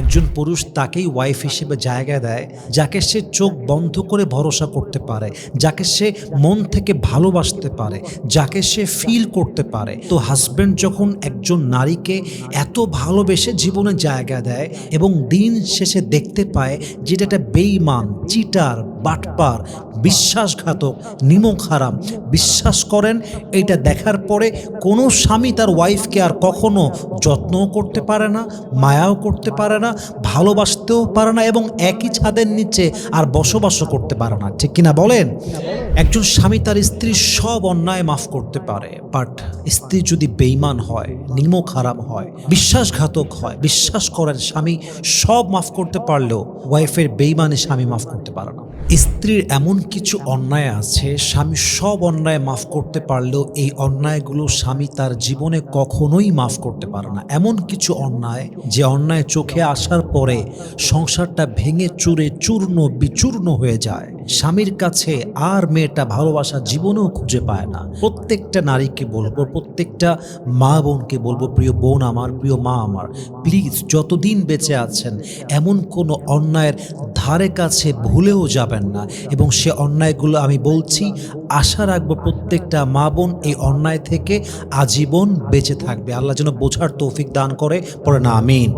একজন পুরুষ তাকেই ওয়াইফ হিসেবে জায়গা দেয় যাকে সে চোখ বন্ধ করে ভরসা করতে পারে, যাকে সে মন থেকে ভালোবাসতে পারে, যাকে সে ফিল করতে পারে। তো হাজব্যান্ড যখন একজন নারীকে এত ভালোবেসে জীবনে জায়গা দেয় এবং দিন শেষে দেখতে পায় যেটা একটা বেঈমান, চিটার, বাটপার, বিশ্বাসঘাতক, নিমক হারাম, বিশ্বাস করেন এটা দেখার পরে কোনো স্বামী তার ওয়াইফকে আর কখনো যত্নও করতে পারে না, মায়াও করতে পারে না, ভালোবাসতেও পারে না এবং একই ছাদের নিচে আর বসবাসও করতে পারে না। ঠিক কিনা বলেন? একজন স্বামী তার স্ত্রীর সব অন্যায় মাফ করতে পারে, বাট স্ত্রী যদি বেঈমান হয়, নিমক হারাম হয়, বিশ্বাসঘাতক হয়, বিশ্বাস করেন স্বামী সব মাফ করতে পারলেও ওয়াইফের বেঈমানে স্বামী মাফ করতে পারে না। স্ত্রীর এমন কিছু অন্যায় আছে স্বামী সব অন্যায় মাফ করতে পারলেও এই অন্যায়গুলো স্বামী তার জীবনে কখনোই মাফ করতে পারে না। এমন কিছু অন্যায় যে অন্যায় চোখে আসার পরে সংসারটা ভেঙে চুরে চূর্ণ বিচূর্ণ হয়ে যায়। স্বামীর কাছে আর মেয়েটা ভালোবাসা জীবনেও খুঁজে পায় না। প্রত্যেকটা নারীকে বলবো, প্রত্যেকটা মা বোনকে বলবো, প্রিয় বোন আমার, প্রিয় মা আমার, প্লিজ যতদিন বেঁচে আছেন এমন কোনো অন্যায়ের ধারে কাছে ভুলেও যাবেন না। এবং সে অন্যায়গুলো আমি বলছি, আশা রাখবো প্রত্যেকটা মা বোন এই অন্যায় থেকে আজীবন বেঁচে থাকবে। আল্লাহ যেন বোঝার তৌফিক দান করে, পড়ে না আমিন।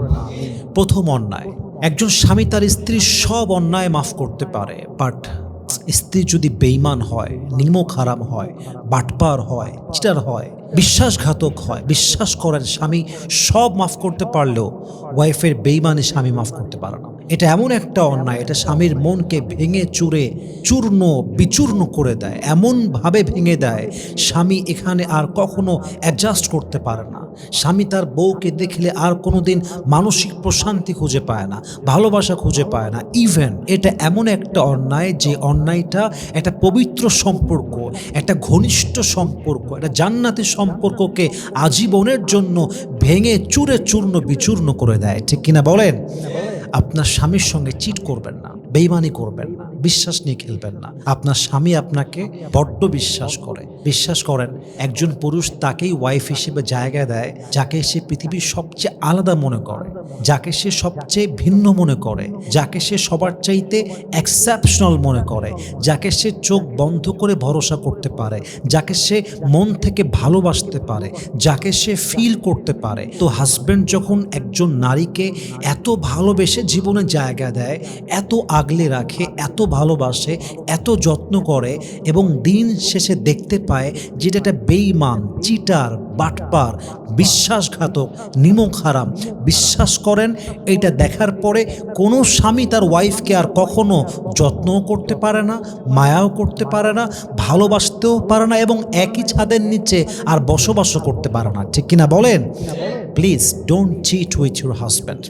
প্রথম অন্যায়, একজন স্বামী তার স্ত্রীর সব অন্যায় মাফ করতে পারে, বাট স্ত্রী যদি বেঈমান হয়, নিমক হারাম হয়, বাটপার হয়, চিটার হয়, বিশ্বাসঘাতক হয়, বিশ্বাস করেন স্বামী সব মাফ করতে পারলেও ওয়াইফের বেঈমানে স্বামী মাফ করতে পারে না। এটা এমন একটা অন্যায়, এটা স্বামীর মনকে ভেঙে চুরে চূর্ণ বিচূর্ণ করে দেয়, এমনভাবে ভেঙে দেয় স্বামী এখানে আর কখনো অ্যাডজাস্ট করতে পারে না। স্বামী তার বউকে দেখলে আর কোনোদিন মানসিক প্রশান্তি খুঁজে পায় না, ভালোবাসা খুঁজে পায় না। ইভেন এটা এমন একটা অন্যায় যে অন্যায়টা একটা পবিত্র সম্পর্ক, একটা ঘনিষ্ঠ সম্পর্ক, একটা জান্নাতি সম্পর্ককে আজীবনের জন্য ভেঙে চুরে চূর্ণ বিচূর্ণ করে দেয়। ঠিক কিনা বলেন? আপনার স্বামীর সঙ্গে চিট করবেন না, বেঈমানি করবেন না, বিশ্বাস নিয়ে খেলবেন না। আপনার স্বামী আপনাকে বড্ড বিশ্বাস করে। বিশ্বাস করেন একজন পুরুষ তাকেই ওয়াইফ হিসেবে জায়গা দেয় যাকে সে পৃথিবীর সবচেয়ে আলাদা মনে করে, যাকে সে সবচেয়ে ভিন্ন মনে করে, যাকে সে সবার চাইতে এক্সেপশনাল মনে করে, যাকে সে চোখ বন্ধ করে ভরসা করতে পারে, যাকে সে মন থেকে ভালোবাসতে পারে, যাকে সে ফিল করতে পারে। তো হাজব্যান্ড যখন একজন নারীকে এত ভালোবেসে জীবনে জায়গা দেয়, এত আগলে রাখে, এত ভালোবাসে, এত যত্ন করে এবং দিন শেষে দেখতে পায় যেটা একটা বেঈমান, চিটার, বাটপার, বিশ্বাসঘাতক, নিমক হারাম, বিশ্বাস করেন এটা দেখার পরে কোনো স্বামী তার ওয়াইফকে আর কখনো যত্নও করতে পারে না, মায়াও করতে পারে না, ভালোবাসতেও পারে না এবং একই ছাদের নিচে আর বসবাসও করতে পারে না। ঠিক কিনা বলেন? Please don't cheat with your husband.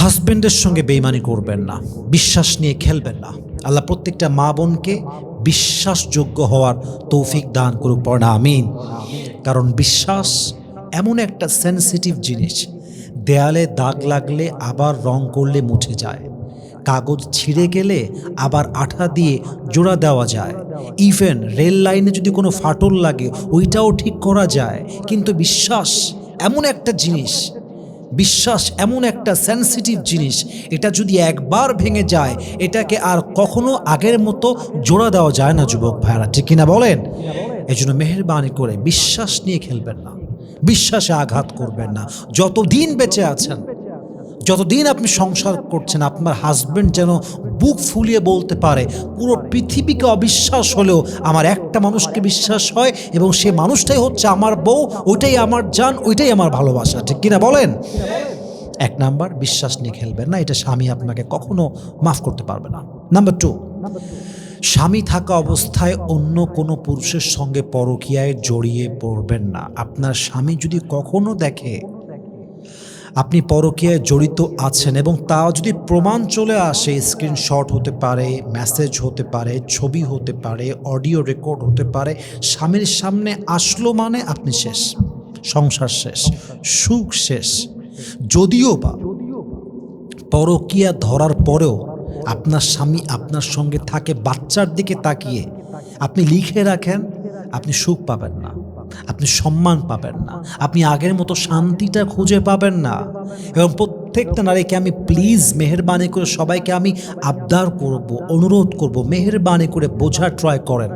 হাজব্যান্ডের সঙ্গে বেঈমানি করবেন না, বিশ্বাস নিয়ে খেলবেন না। আল্লাহ প্রত্যেকটা মা বোনকে বিশ্বাসযোগ্য হওয়ার তৌফিক দান করুক, পড়ে না আমিন। কারণ বিশ্বাস এমন একটা সেন্সিটিভ জিনিস, দেয়ালে দাগ লাগলে আবার রং করলে মুছে যায়, কাগজ ছিঁড়ে গেলে আবার আঠা দিয়ে জোড়া দেওয়া যায়, ইভেন রেল লাইনে যদি কোনো ফাটল লাগে ওইটাও ঠিক করা যায়। কিন্তু বিশ্বাস এমন একটা জিনিস, বিশ্বাস এমন একটা সেন্সিটিভ জিনিস, এটা যদি একবার ভেঙে যায় এটাকে আর কখনো আগের মতো জোড়া দেওয়া যায় না যুবক ভাইরা। ঠিক কিনা বলেন? এই জন্য মেহেরবানি করে বিশ্বাস নিয়ে খেলবেন না, বিশ্বাসে আঘাত করবেন না। যতদিন বেঁচে আছেন, যতদিন আপনি সংসার করছেন, আপনার হাজব্যান্ড যেন বুক ফুলিয়ে বলতে পারে পুরো পৃথিবীকে অবিশ্বাস হলেও আমার একটা মানুষকে বিশ্বাস হয় এবং সে মানুষটাই হচ্ছে আমার বউ, ওইটাই আমার জান, ওইটাই আমার ভালোবাসা। ঠিক কিনা বলেন? এক নাম্বার, বিশ্বাস নিয়ে খেলবেন না, এটা স্বামী আপনাকে কখনো মাফ করতে পারবে না। নাম্বার 2, স্বামী থাকা অবস্থায় অন্য কোনো পুরুষের সঙ্গে পরকীয়ায় জড়িয়ে পড়বেন না। আপনার স্বামী যদি কখনো দেখে আপনি পরকীয়ায় জড়িত আছেন এবং তা যদি প্রমাণ চলে আসে, স্ক্রিনশট হতে পারে, মেসেজ হতে পারে, ছবি হতে পারে, অডিও রেকর্ড হতে পারে, স্বামীর সামনে আসলো মানে আপনি শেষ, সংসার শেষ, সুখ শেষ। যদিও বা পরকীয়া ধরার পরেও আপনার স্বামী আপনার সঙ্গে থাকে বাচ্চার দিকে তাকিয়ে, আপনি লিখে রাখেন, আপনি সুখ পাবেন না, আপনি সম্মান পাবেন না, আপনি আগের মতো শান্তিটা খুঁজে পাবেন না এবং প্রত্যেকটা নারীকে আমি প্লিজ মেহেরবানি করে সবাইকে আমি আবদার করব, অনুরোধ করব, মেহেরবানি করে বোঝার ট্রাই করেন।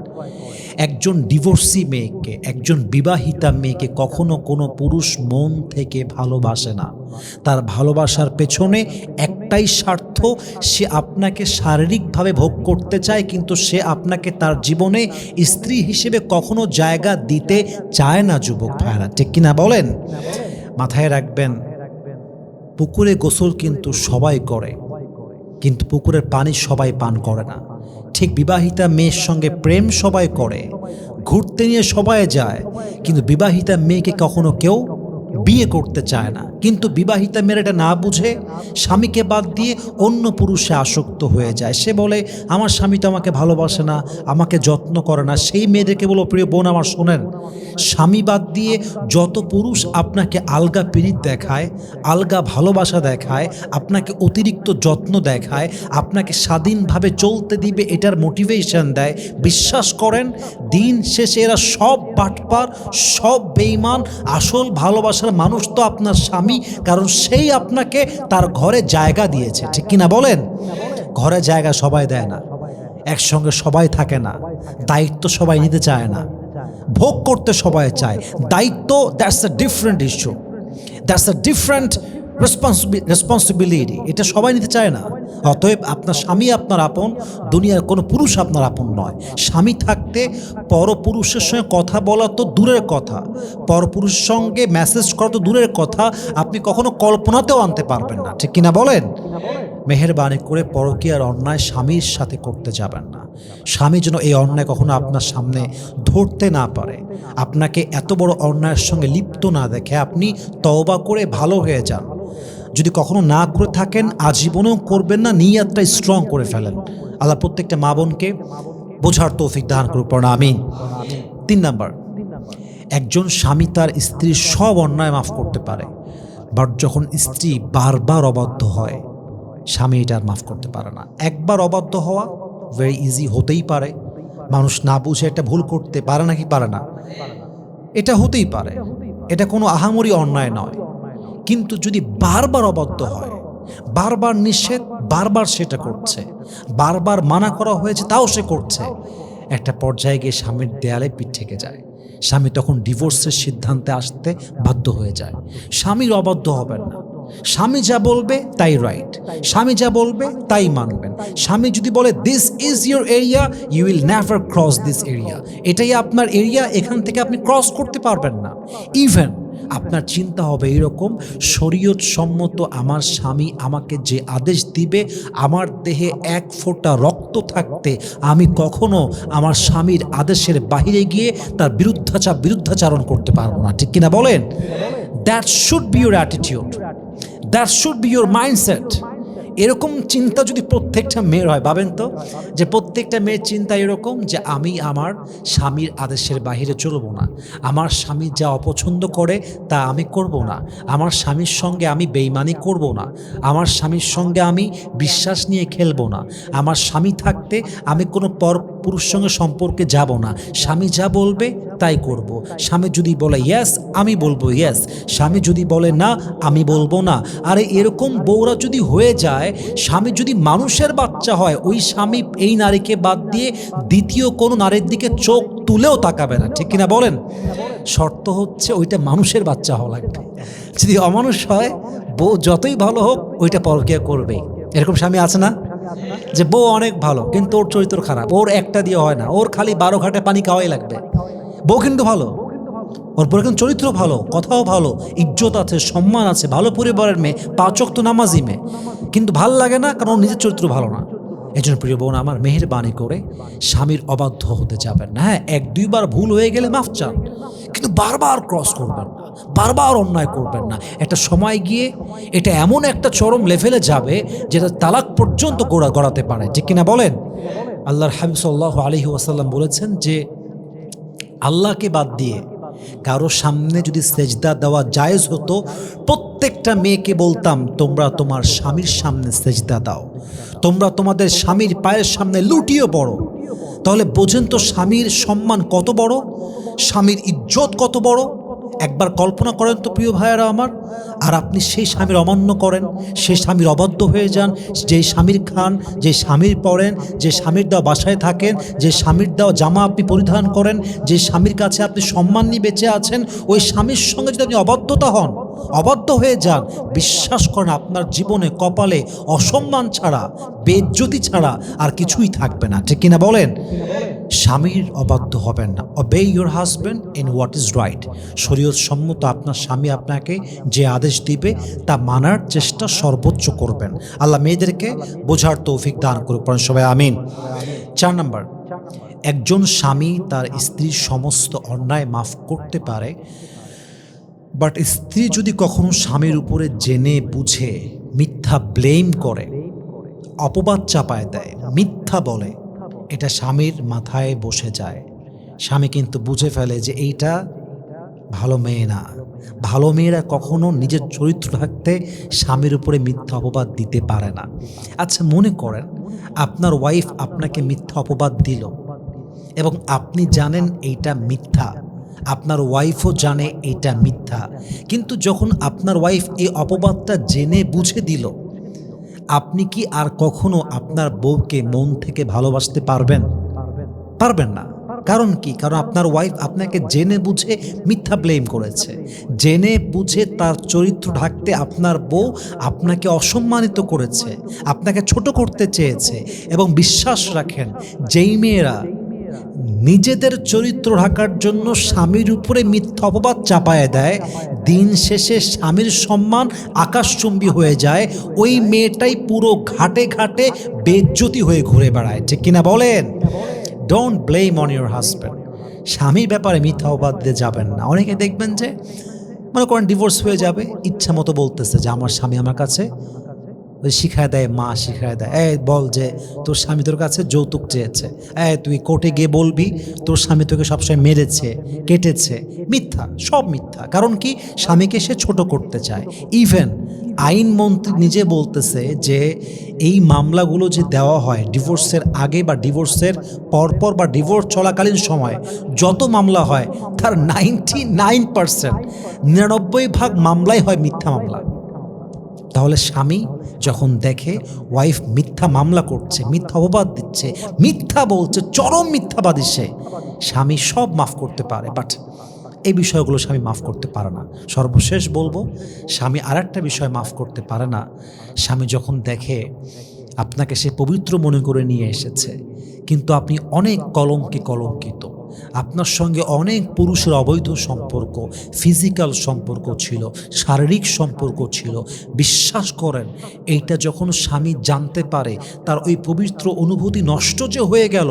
একজন ডিভোর্সি মেয়েকে, একজন বিবাহিতা মেয়েকে কখনো কোনো পুরুষ মন থেকে ভালোবাসে না। তার ভালোবাসার পেছনে একটাই স্বার্থ, সে আপনাকে শারীরিকভাবে ভোগ করতে চায়, কিন্তু সে আপনাকে তার জীবনে স্ত্রী হিসেবে কখনো জায়গা দিতে চায় না। যুবক ভাইরা, ঠিক কিনা বলেন? মাথায় রাখবেন, পুকুরে গোসল কিন্তু সবাই করে, কিন্তু পুকুরের পানি সবাই পান করে না। ঠিক বিবাহিতা মেয়ের সঙ্গে প্রেম সবাই করে, ঘুরতে নিয়ে সবাই যায়, কিন্তু বিবাহিতা মেয়েকে কখনো কেউ বিয়ে করতে চায় না। কিন্তু বিবাহিতা মেয়ের এটা না বুঝে স্বামীকে বাদ দিয়ে অন্য পুরুষে আসক্ত হয়ে যায়। সে বলে আমার স্বামী তো আমাকে ভালোবাসে না, আমাকে যত্ন করে না। সেই মেয়েদেরকে বলো, প্রিয় বোন আমার শোনেন, স্বামী বাদ দিয়ে যত পুরুষ আপনাকে আলগা পিরিত দেখায়, আলগা ভালোবাসা দেখায়, আপনাকে অতিরিক্ত যত্ন দেখায়, আপনাকে স্বাধীনভাবে চলতে দিবে এটার মোটিভেশন দেয়, বিশ্বাস করেন দিন শেষে এরা সব বাটপার, সব বেঈমান। আসল ভালোবাসার মানুষ তো আপনার স্বামী, কারণ সেই আপনাকে তার ঘরে জায়গা দিয়েছে, ঠিক কিনা বলেন? ঘরে জায়গা সবাই দেয় না, একসঙ্গে সবাই থাকে না, দায়িত্ব সবাই নিতে চায় না, ভোগ করতে সবাই চায়। দায়িত্ব, that's a different issue, that's a different responsibility, এটা সবাই নিতে চায় না। অতএব আপনার স্বামী আপনার আপন, দুনিয়ার কোনো পুরুষ আপনার আপন নয়। স্বামী থাকতে পরপুরুষের সঙ্গে কথা বলা তো দূরের কথা, পরপুরুষের সঙ্গে মেসেজ করা তো দূরের কথা, আপনি কখনো কল্পনাতেও আনতে পারবেন না, ঠিক কিনা বলেন? মেহেরবানি করে পরকীয়ার অন্যায় স্বামীর সাথে করতে যাবেন না। স্বামী যেন এই অন্যায় কখনো আপনার সামনে ধরতে না পারে, আপনাকে এত বড় অন্যায়ের সঙ্গে লিপ্ত না দেখে আপনি তওবা করে ভালো হয়ে যান। যদি কখনো না করে থাকেন, আজীবনেও করবেন না, নিয়তটা স্ট্রং করে ফেলেন। আল্লাহ প্রত্যেকটা মা বোনকে বোঝার তৌফিক দান করুক, পড়া আমিন। 3 নাম্বার, একজন স্বামী তার স্ত্রীর সব অন্যায় মাফ করতে পারে, বাট যখন স্ত্রী বারবার অবাধ্য হয়, স্বামী এটা আর মাফ করতে পারে না। একবার অবাধ্য হওয়া ভেরি ইজি, হতেই পারে, মানুষ না বুঝে একটা ভুল করতে পারে নাকি পারে না, এটা হতেই পারে, এটা কোনো আহামরি অন্যায় নয়। কিন্তু যদি বারবার অবাধ্য হয়, বারবার নিষেধ, বারবার সেটা করছে, বারবার মানা করা হয়েছে তাও সে করছে, একটা পর্যায়ে গিয়ে স্বামীর দেয়ালে পিঠ ঠেকে যায়। স্বামী তখন ডিভোর্সের সিদ্ধান্তে আসতে বাধ্য হয়ে যায়। স্বামীর অবাধ্য হবেন না, স্বামী যা বলবে তাই রাইট, স্বামী যা বলবে তাই মানবেন। স্বামী যদি বলে this is your area, you will never cross this area, এটাই আপনার এরিয়া, এখান থেকে আপনি ক্রস করতে পারবেন না। ইভেন আপনার চিন্তা হবে এরকম, শরীয়ত সম্মত আমার স্বামী আমাকে যে আদেশ দিবে, আমার দেহে 1 ফোঁটা রক্ত থাকতে আমি কখনো আমার স্বামীর আদেশের বাহিরে গিয়ে তার বিরুদ্ধাচারণ করতে পারবো না, ঠিক কিনা বলেন? That should be your attitude, that should be your mindset. এরকম চিন্তা যদি প্রত্যেকটা মেয়ের হয়, ভাবেন তো, যে প্রত্যেকটা মেয়ের চিন্তা এরকম যে আমি আমার স্বামীর আদেশের বাইরে চলবো না, আমার স্বামী যা অপছন্দ করে তা আমি করব না, আমার স্বামীর সঙ্গে আমি বেইমানি করব না, আমার স্বামীর সঙ্গে আমি বিশ্বাস নিয়ে খেলবো না, আমার স্বামী থাকতে আমি কোনো পুরুষ সঙ্গে সম্পর্কে যাব না, স্বামী যা বলবে তাই করব। স্বামী যদি বলে ইয়েস, আমি বলবো ইয়েস, স্বামী যদি বলে না, আমি বলবো না। আরে এরকম বউরা যদি হয়ে যায়, স্বামী যদি মানুষের বাচ্চা হয়, ওই স্বামী এই নারীকে বাদ দিয়ে দ্বিতীয় কোনো নারীর দিকে চোখ তুলেও তাকাবে না, ঠিক কিনা বলেন? শর্ত হচ্ছে ওইটা মানুষের বাচ্চা হওয়া লাগবে। যদি অমানুষ হয়, বউ যতই ভালো হোক ওইটা পরকীয়া করবে। এরকম স্বামী আছে না, যে বউ অনেক ভালো কিন্তু ওর চরিত্র খারাপ, ওর একটা দিয়ে হয় না, ওর খালি 12 ঘাটে পানি খাওয়াই লাগবে। বউ কিন্তু ভালো, ওর পরে কিন্তু চরিত্র ভালো, কথাও ভালো, ইজ্জত আছে, সম্মান আছে, ভালো পরিবারের মেয়ে, 5 ওয়াক্ত নামাজি মেয়ে, কিন্তু ভাল লাগে না কারণ নিজের চরিত্র ভালো না। এই জন্য প্রিয় বোন আমার, মেহেরবানি করে স্বামীর অবাধ্য হতে যাবেন না। হ্যাঁ, 1-2 বার ভুল হয়ে গেলে মাফ চান, কিন্তু বারবার ক্রস করবেন না, বারবার অন্যায় করবেন না। একটা সময় গিয়ে এটা এমন একটা চরম লেভেলে যাবে যেটা তালাক পর্যন্ত গড়াতে পারে, ঠিক কিনা বলেন? আল্লাহর হাবিব সাল্লাল্লাহু আলাইহি ওয়াসাল্লাম বলেছেন যে আল্লাহকে বাদ দিয়ে কারো সামনে যদি সেজদা দেওয়া জায়েজ হতো, প্রত্যেকটা মেয়েকে বলতাম তোমরা তোমার স্বামীর সামনে সেজদা দাও, তোমরা তোমাদের স্বামীর পায়ের সামনে লুটিয়ে পড়ো। তাহলে বোঝেন তো স্বামীর সম্মান কত বড়, স্বামীর ইজ্জত কত বড়। একবার কল্পনা করেন তো প্রিয় ভাইয়েরা আমার, আর আপনি সেই স্বামীর অমান্য করেন, সেই স্বামীর অবাধ্য হয়ে যান, যে স্বামীর খান, যে স্বামীর পড়েন, যে স্বামীর দেওয়া বাসায় থাকেন, যে স্বামীর দেওয়া জামা আপনি পরিধান করেন, যে স্বামীর কাছে আপনি সম্মান নিয়ে বেঁচে আছেন, ওই স্বামীর সঙ্গে যদি আপনি অবাধ্যতা হন, অবাধ্য হয়ে যান, বিশ্বাস করেন আপনার জীবনে কপালে অসম্মান ছাড়া, বেইজ্জতি ছাড়া আর কিছুই থাকবে না। ঠিক কিনা বলেন? স্বামীর অবাধ্য হবেন না। obey your husband in what is right। শরীয়ত সম্মত আপনার স্বামী আপনাকে যে আদেশ দিবে তা মানার চেষ্টা সর্বোচ্চ করবেন। আল্লাহ মেয়েদেরকে বোঝার তৌফিক দান করুক, পড়েন সবাই আমিন। 4 নাম্বার, একজন স্বামী তার স্ত্রীর সমস্ত অন্যায় মাফ করতে পারে, বাট স্ত্রী যদি কখনো স্বামীর উপরে জেনে বুঝে মিথ্যা ব্লেম করে, অপবাদ চাপায় দেয়, মিথ্যা বলে, এটা স্বামীর মাথায় বসে যায়। স্বামী কিন্তু বুঝে ফেলে যে এইটা ভালো মেয়ে না। ভালো মেয়েরা কখনো নিজের চরিত্র থাকতে স্বামীর উপরে মিথ্যা অপবাদ দিতে পারে না। আচ্ছা মনে করেন আপনার ওয়াইফ আপনাকে মিথ্যা অপবাদ দিল এবং আপনি জানেন এইটা মিথ্যা, আপনার ওয়াইফও জানে এটা মিথ্যা, কিন্তু যখন আপনার ওয়াইফ এই অপবাদটা জেনে বুঝে দিল, আপনি কি আর কখনো আপনার বউকে মন থেকে ভালোবাসতে পারবেন? পারবেন না। কারণ কি? কারণ আপনার ওয়াইফ আপনাকে জেনে বুঝে মিথ্যা ব্লেম করেছে, জেনে বুঝে তার চরিত্র ঢাকতে আপনার বউ আপনাকে অসম্মানিত করেছে, আপনাকে ছোট করতে চেয়েছে। এবং বিশ্বাস রাখেন, যেই মেয়েরা নিজেদের চরিত্র ঢাকার জন্য স্বামীর উপরে মিথ্যা অপবাদ চাপায় দেয়, দিন শেষে স্বামীর সম্মান আকাশচুম্বী হয়ে যায়, ওই মেয়েটাই পুরো ঘাটে ঘাটে বেইজ্জতি হয়ে ঘুরে বেড়ায়। ঠিক কিনা বলেন? Don't blame on your husband. স্বামীর ব্যাপারে মিথ্যা অপবাদ দিয়ে যাবেন না। অনেকে দেখবেন যে মনে করেন ডিভোর্স হয়ে যাবে, ইচ্ছা মতো বলতেছে যে আমার স্বামী আমার কাছে ওই শিখায় দেয়, মা শিখায় দেয়, বল যে তোর স্বামী তোর কাছে যৌতুক চেয়েছে, তুই কোর্টে গিয়ে বলবি তোর স্বামী তোকে সবসময় মেরেছে, কেটেছে। মিথ্যা, সব মিথ্যা। কারণ কি? স্বামীকে সে ছোট করতে চায়। ইভেন আইনমন্ত্রী নিজে বলতেছে যে এই মামলাগুলো যে দেওয়া হয় ডিভোর্সের আগে বা ডিভোর্সের পরপর বা ডিভোর্স চলাকালীন সময় যত মামলা হয় তার 99%, 99% মামলাই হয় মিথ্যা মামলা। তাহলে স্বামী যখন দেখে ওয়াইফ মিথ্যা মামলা করছে, মিথ্যা অপবাদ দিচ্ছে, মিথ্যা বলছে, চরম মিথ্যাবাদী সে, স্বামী সব মাফ করতে পারে, বাট এই বিষয়গুলো স্বামী মাফ করতে পারে না। সর্বশেষ বলবো, স্বামী আরেকটা বিষয় মাফ করতে পারে না। স্বামী যখন দেখে আপনাকে সে পবিত্র মনে করে নিয়ে এসেছে, কিন্তু আপনি অনেক কলঙ্কিত, আপনার সঙ্গে অনেক পুরুষের অবৈধ সম্পর্ক, ফিজিক্যাল সম্পর্ক ছিল, শারীরিক সম্পর্ক ছিল, বিশ্বাস করেন এইটা যখন স্বামী জানতে পারে, তার ওই পবিত্র অনুভূতি নষ্ট যে হয়ে গেল,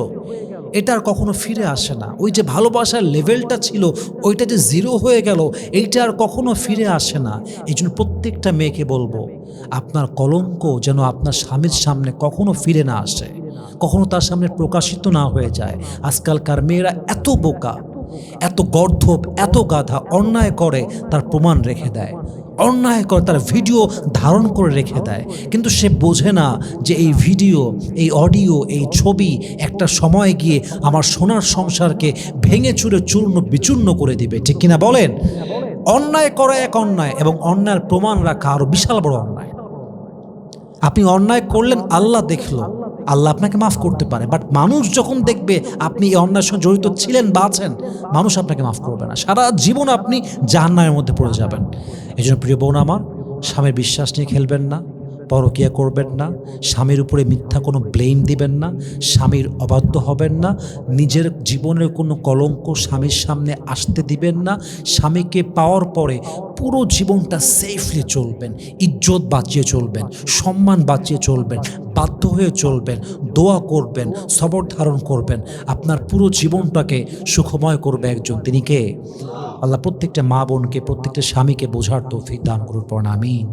এটা আর কখনো ফিরে আসে না। ওই যে ভালোবাসার লেভেলটা ছিল ওইটা যে জিরো হয়ে গেল, এইটা আর কখনো ফিরে আসে না। এই জন্য প্রত্যেকটা মেয়েকে বলবো, আপনার কলঙ্ক যেন আপনার স্বামীর সামনে কখনো ফিরে না আসে, কখনো তার সামনে প্রকাশিত না হয়ে যায়। আজকালকার মেয়েরা এত বোকা, এত গর্ধব, এত গাধা, অন্যায় করে তার প্রমাণ রেখে দেয়, অন্যায় করে তার ভিডিও ধারণ করে রেখে দেয়, কিন্তু সে বোঝে না যে এই ভিডিও, এই অডিও, এই ছবি একটা সময় গিয়ে আমার সোনার সংসারকে ভেঙে চুরে চূর্ণ বিচূর্ণ করে দিবে। ঠিক কিনা বলেন? অন্যায় করা এক অন্যায়, এবং অন্যায়ের প্রমাণ রাখা আরো বিশাল বড় অন্যায়। আপনি অন্যায় করলেন, আল্লাহ দেখলো, আল্লাহ আপনাকে মাফ করতে পারে, বাট মানুষ যখন দেখবে আপনি এই অন্যায়ের সঙ্গে জড়িত ছিলেন বা আছেন, মানুষ আপনাকে মাফ করবে না। সারা জীবন আপনি জাহান্নামের মধ্যে পড়ে যাবেন। এই জন্য প্রিয় বোন আমার, স্বামীর বিশ্বাস নিয়ে খেলবেন না, পরকীয়া করবেন না, স্বামীর উপরে মিথ্যা কোনো ব্লেম দিবেন না, স্বামীর অবাধ্য হবেন না, নিজের জীবনের কোনো কলঙ্ক স্বামীর সামনে আসতে দিবেন না। স্বামীকে পাওয়ার পরে পুরো জীবনটা সেফলি চলবেন, ইজ্জত বাঁচিয়ে চলবেন, সম্মান বাঁচিয়ে চলবেন, বাধ্য হয়ে চলবেন, দোয়া করবেন, সবর ধারণ করবেন, আপনার পুরো জীবনটাকে সুখময় করবে একজন, তিনি কে? আল্লাহ প্রত্যেকটা মা বোনকে, প্রত্যেকটা স্বামীকে বোঝার তৌফিক দান করুন, আমিন।